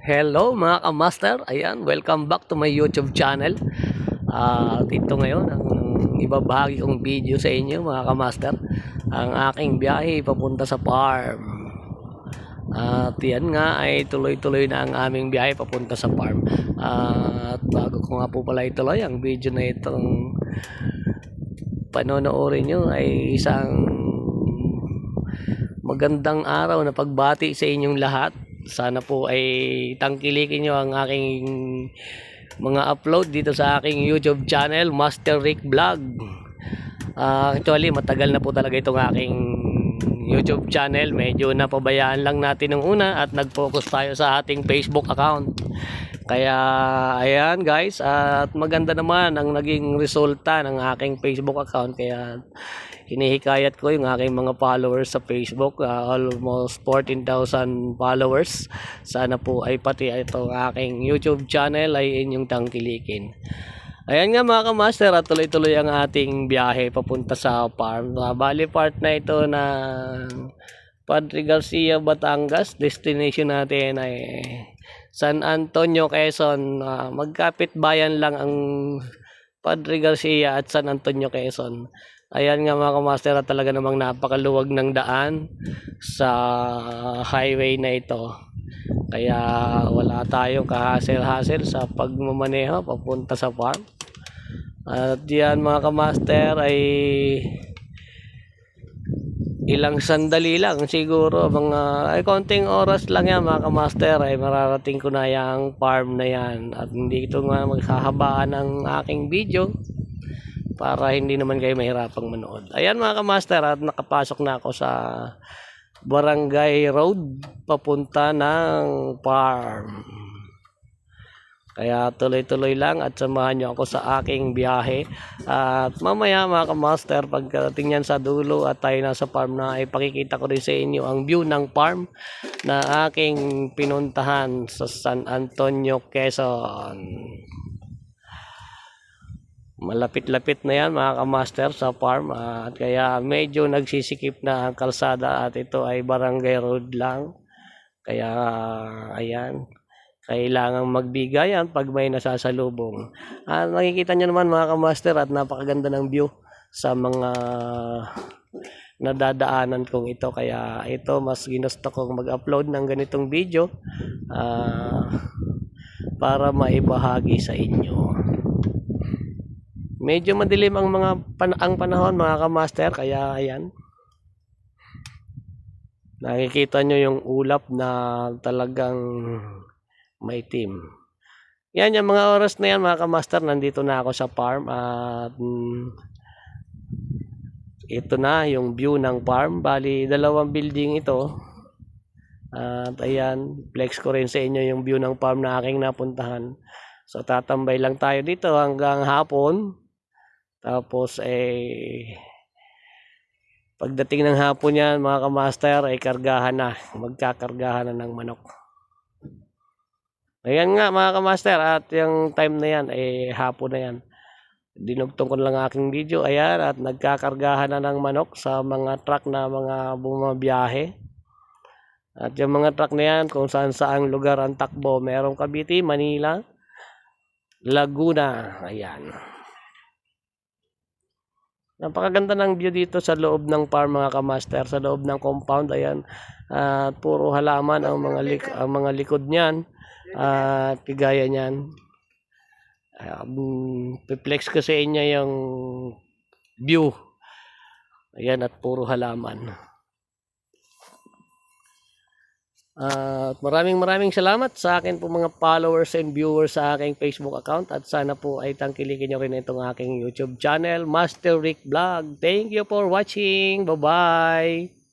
Hello mga kamaster, ayan, welcome back to my YouTube channel. Ito ngayon ang ibabahagi kong video sa inyo mga kamaster, ang aking biyahe papunta sa farm. At yan nga ay tuloy-tuloy na ang aming biyahe papunta sa farm. At bago ko nga po pala ituloy ang video na itong panonoorin nyo ay isang magandang araw na pagbati sa inyong lahat. Sana po ay tangkilikin nyo ang aking mga upload dito sa aking YouTube channel, Master Rick Vlog. Actually, matagal na po talaga itong aking YouTube channel. Medyo napabayaan lang natin nung una at nag-focus tayo sa ating Facebook account. Kaya, ayan guys, at maganda naman ang naging resulta ng aking Facebook account. Kaya, hinihikayat ko yung aking mga followers sa Facebook, almost 14,000 followers. Sana po ay pati itong aking YouTube channel ay inyong tangkilikin. Ayan nga mga kamaster, at tuloy-tuloy ang ating biyahe papunta sa farm. Bali part na ito na Padre Garcia, Batangas. Destination natin ay San Antonio, Quezon. Magkapit bayan lang ang Padre Garcia at San Antonio, Quezon. Ayan nga mga kamaster, at talaga namang napakaluwag ng daan sa highway na ito. Kaya wala tayong kahasel-hasel sa pagmamaneho papunta sa farm. At yan mga kamaster ay ilang sandali lang siguro, mga ay konting oras lang yan mga kamaster, ay mararating ko na yung farm na yan. At hindi ito nga maghahabaan ng aking video para hindi naman kayo mahirapang manood. Ayan mga kamaster, at nakapasok na ako sa Barangay Road papunta ng farm. Kaya tuloy-tuloy lang at samahan nyo ako sa aking biyahe. At mamaya mga kamaster, pagdating yan sa dulo at tayo nasa farm na, ay pakikita ko rin sa inyo ang view ng farm na aking pinuntahan sa San Antonio, Quezon. Malapit-lapit na yan mga kamaster sa farm, at kaya medyo nagsisikip na ang kalsada, at ito ay barangay road lang. Kaya ayan, kailangang magbigayan pag may nasasalubong. At nakikita nyo naman mga kamaster, at napakaganda ng view sa mga nadadaanan kong ito. Kaya ito, mas ginusto kong mag-upload ng ganitong video para maibahagi sa inyo. Medyo madilim ang ang panahon mga kamaster, kaya ayan. Nakikita nyo yung ulap na talagang maitim. Yan yung mga oras na yan mga kamaster, nandito na ako sa farm, at ito na yung view ng farm. Bali, dalawang building ito. At ayan, flex ko rin sa inyo yung view ng farm na aking napuntahan. So tatambay lang tayo dito hanggang hapon. Tapos pagdating ng hapon yan mga kamaster, ay kargahan na, magkakargahan na ng manok. Ayan nga mga kamaster, at yung time na yan hapon na yan. Dinugtong ko lang aking video, ayan, at nagkakargahan na ng manok sa mga truck na mga bumabiyahe. At yung mga truck na yan, kung saan saang lugar ang takbo, merong Cavite, Manila, Laguna, ayan. Napakaganda ng view dito sa loob ng farm mga kamaster, sa loob ng compound. Ayan, at puro halaman ang mga likod niyan, at kagaya niyan. Piplex ko sa inyo yung view. Ayan, at puro halaman. Maraming salamat sa akin po mga followers and viewers sa aking Facebook account, at sana po ay tangkilikin nyo rin itong aking YouTube channel, Master Rick Vlog. Thank you for watching. Bye-bye.